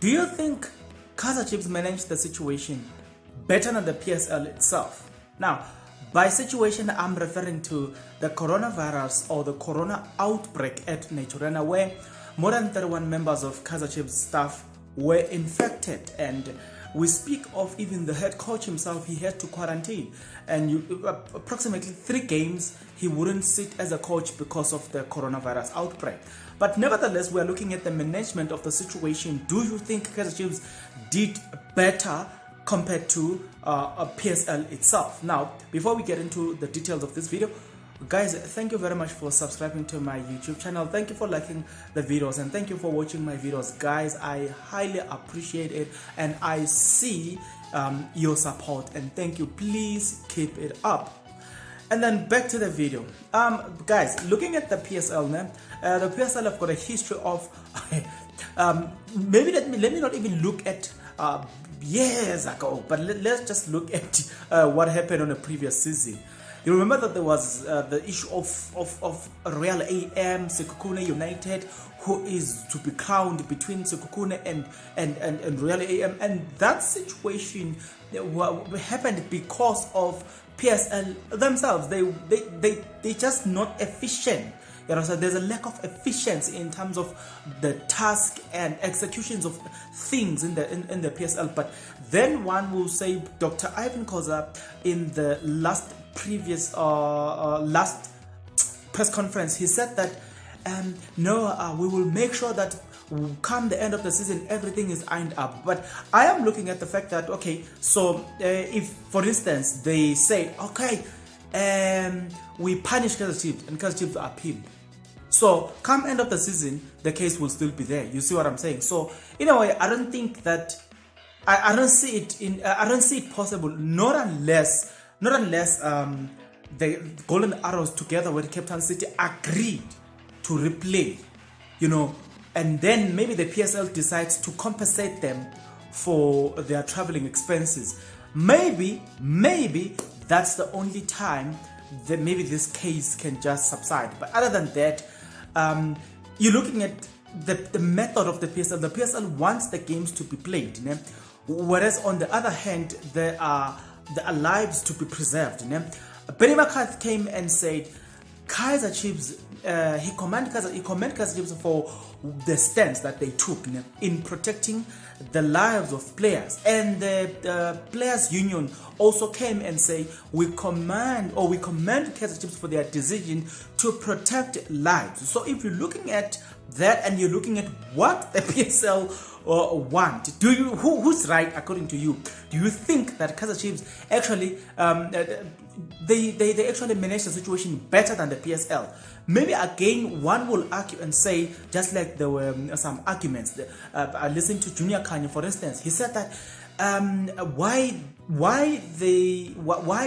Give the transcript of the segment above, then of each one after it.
Do you think Kaizer Chiefs managed the situation better than the PSL itself? Now, by situation, I'm referring to the coronavirus or the corona outbreak at Naturena, where more than 31 members of Kaizer Chiefs staff were infected, and we speak of even the head coach himself. He had to quarantine, and approximately 3 games he wouldn't sit as a coach because of the coronavirus outbreak. But nevertheless, we are looking at the management of the situation. Do you think Kaizer Chiefs did better compared to a PSL itself? Now, before we get into the details of this video, guys, thank you very much for subscribing to my YouTube channel. Thank you for liking the videos, and thank you for watching my videos, guys. I highly appreciate it, and I see your support, and thank you. Please keep it up. And then back to the video. Guys, looking at the PSL now, the PSL have got a history of maybe let me not even look at years ago, but let's just look at what happened on the previous season. You remember that there was the issue of Royal AM, Sekhukhune United, who is to be crowned between Sekhukhune and Royal AM, and that situation happened because of PSL themselves. They just not efficient. You know, so there's a lack of efficiency in terms of the task and executions of things in the PSL. But then one will say Dr. Ivan Koza in the last press conference, he said that no, we will make sure that come the end of the season everything is ironed up. But I am looking at the fact that, okay, so if for instance they say, okay, we punish Kaizer Chiefs and Kaizer Chiefs appealed, so come end of the season the case will still be there. You see what I'm saying? So in a way, I don't think that I don't see it possible, not unless the Golden Arrows together with Captain City agreed to replay, you know, and then maybe the PSL decides to compensate them for their traveling expenses. Maybe that's the only time that maybe this case can just subside. But other than that, you're looking at the method of the PSL. The PSL wants the games to be played, you know? Whereas on the other hand, there are lives to be preserved. You know? Benny McCarthy came and said Kaizer Chiefs, he commended Kaizer Chiefs for the stance that they took, you know, in protecting the lives of players. And the players union also came and say we commend Kaizer Chiefs for their decision to protect lives. So if you're looking at that and you're looking at what the PSL want, who's right according to you? Do you think that Kaizer Chiefs actually they actually managed the situation better than the PSL? Maybe again one will argue and say, just like there were some arguments. I listened to Junior Kanye, for instance. He said that why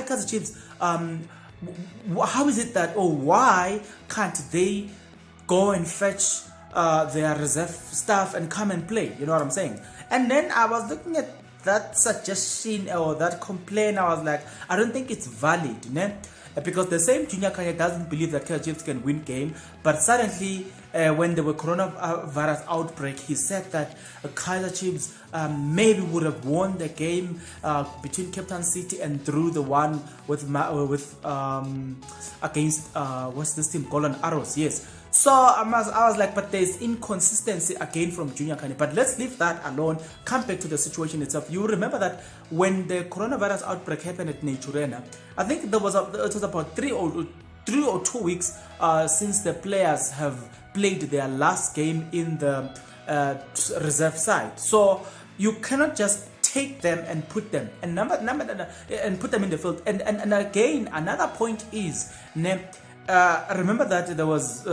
Kaizer Chiefs, how is it that, or why can't they go and fetch their reserve staff and come and play? You know what I'm saying? And then I was looking at that suggestion or that complaint. I was like, I don't think it's valid, you know? Because the same Junior Kanye doesn't believe that Kaizer Chiefs can win game. But suddenly, when there were coronavirus outbreak, he said that Kaizer Chiefs maybe would have won the game between Captain City and through the one with against what's this team, Golden Arrows. Yes. So I was like, but there's inconsistency again from Junior Kanye. But let's leave that alone. Come back to the situation itself. You remember that when the coronavirus outbreak happened at Naturena, I think it was about 3 or 2 weeks since the players have played their last game in the reserve side. So you cannot just take them and put them and put them in the field. And again, another point is, remember that there was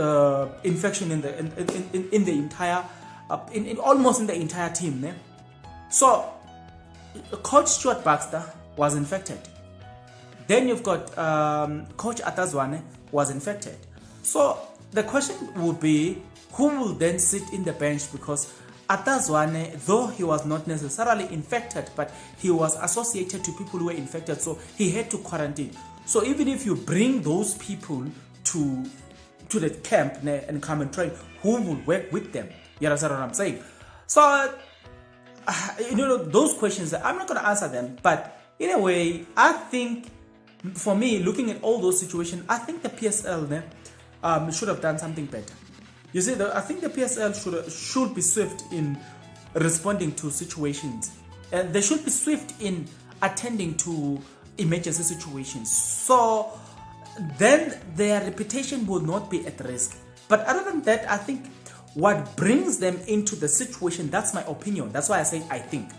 infection in the entire almost in the entire team, ne? So Coach Stuart Baxter was infected. Then you've got Coach Atazwane was infected. So the question would be, who will then sit in the bench? Because Atazwane, though he was not necessarily infected, but he was associated to people who were infected, so he had to quarantine. So even if you bring those people to the camp and come and train, who will work with them? You understand what I'm saying? So those questions, I'm not going to answer them. But in a way, I think, for me, looking at all those situations, I think the PSL should have done something better. You see, I think the PSL should be swift in responding to situations. They should be swift in attending to emergency situations. So then their reputation will not be at risk. But other than that, I think what brings them into the situation, that's my opinion. That's why I say I think.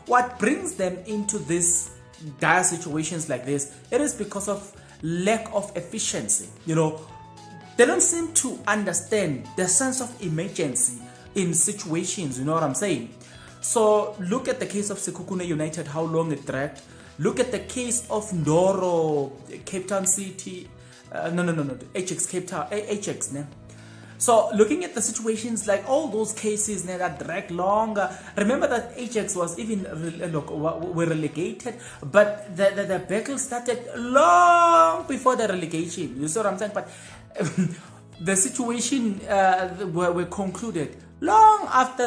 What brings them into this dire situations like this, it is because of lack of efficiency. They don't seem to understand the sense of emergency in situations, you know what I'm saying? So look at the case of Sekhukhune United, how long it dragged. Look at the case of Ndoro, Cape Town City, Ajax, Cape Town, Ajax. So looking at the situations, like all those cases that drag longer. Remember that Ajax was even were relegated, but the battle started long before the relegation. You see what I'm saying? But the situation were concluded long after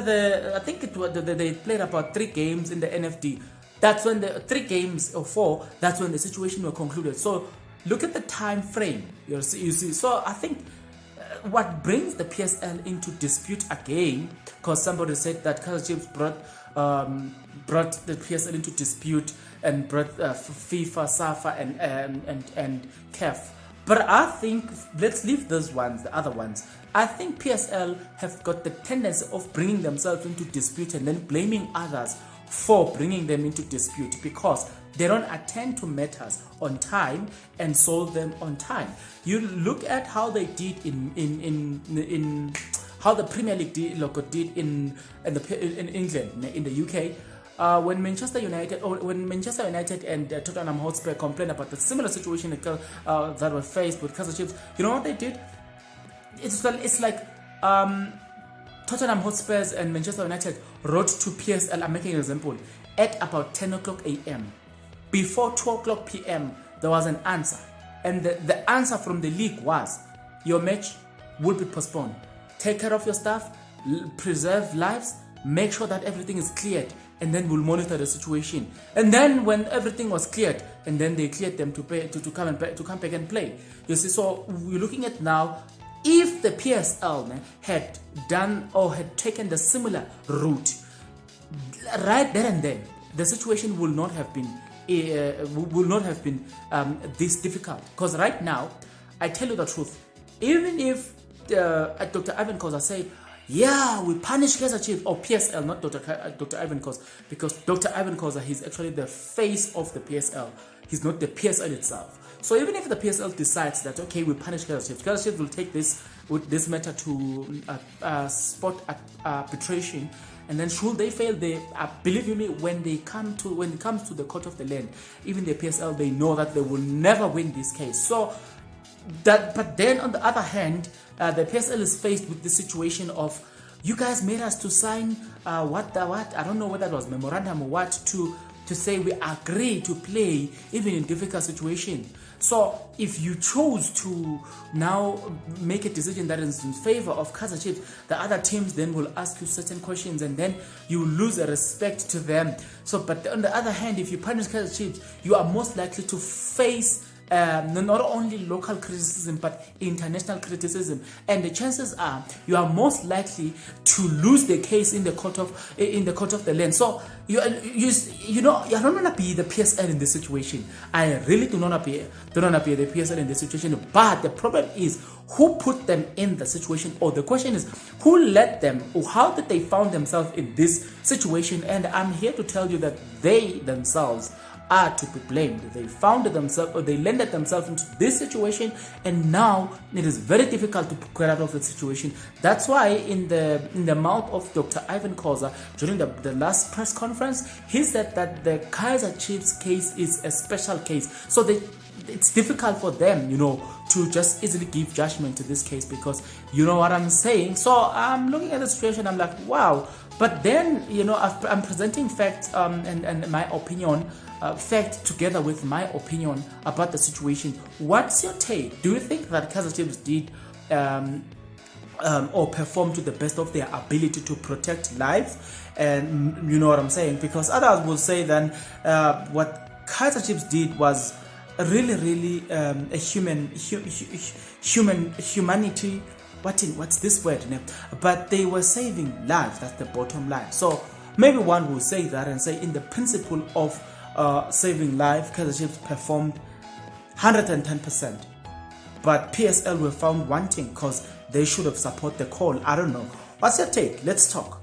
I think they played about 3 games in the NFD. That's when the 3 games or 4. That's when the situation were concluded. So look at the time frame. You see. So I think what brings the PSL into dispute again, because somebody said that Kaizer Chiefs brought the PSL into dispute and brought FIFA, SAFA, and CAF. But I think, let's leave those ones, the other ones. I think PSL have got the tendency of bringing themselves into dispute and then blaming others for bringing them into dispute, because they don't attend to matters on time and solve them on time. You look at how they did in how the Premier League did in England, in the UK. When Manchester United and Tottenham Hotspur complained about the similar situation that were faced with Kaizer Chiefs, you know what they did? It's like Tottenham Hotspurs and Manchester United wrote to PSL, I'm making an example, at about 10 o'clock a.m. Before 2 o'clock p.m., there was an answer. And the answer from the league was, your match will be postponed. Take care of your staff, preserve lives, make sure that everything is cleared, and then we'll monitor the situation. And then when everything was cleared, and then they cleared them to come back and play. You see, so we're looking at now, if the PSL had done or had taken the similar route, right there and then, the situation will not have been this difficult. Because right now, I tell you the truth, even if Dr. Ivan Kaizer said, yeah, we punish Kaizer Chiefs, or PSL, not Dr. Ivan Kaizer, because Dr. Ivan Kaizer, he's actually the face of the PSL. He's not the PSL itself. So even if the PSL decides that, okay, we punish Kaizer Chiefs will take this matter to sport arbitration, and then should they fail, they believe me, when it comes to the court of the land, even the PSL, they know that they will never win this case. So but then on the other hand, the PSL is faced with the situation of, you guys made us to sign what I don't know whether it was memorandum or what, to say we agree to play even in difficult situations. So if you choose to now make a decision that is in favor of Kaizer Chiefs, the other teams then will ask you certain questions, and then you lose a respect to them. So, but on the other hand, if you punish Kaizer Chiefs, you are most likely to face not only local criticism but international criticism, and the chances are you are most likely to lose the case in the court of the land. So you don't want to be the PSL in this situation. I really do not want to be the PSL in this situation. But the problem is, who put them in the situation, or the question is, who led them, or how did they found themselves in this situation? And I'm here to tell you that they themselves are to be blamed. They found themselves, or they landed themselves into this situation, and now it is very difficult to get out of the situation. That's why in the mouth of Dr. Ivan Kaizer during the last press conference, he said that the Kaizer Chiefs case is a special case. So it's difficult for them, to just easily give judgment to this case, because you know what I'm saying. So I'm looking at the situation, I'm like, wow. But then, I'm presenting facts and my opinion, fact together with my opinion about the situation. What's your take? Do you think that Kaizer Chiefs did or perform to the best of their ability to protect lives and you know what I'm saying, because others will say then what Kaizer Chiefs did was really a humanity. What's this word? But they were saving lives. That's the bottom line. So maybe one will say that and say, in the principle of saving life, Kaizer Chiefs performed 110%. But PSL were found wanting because they should have supported the call. I don't know. What's your take? Let's talk.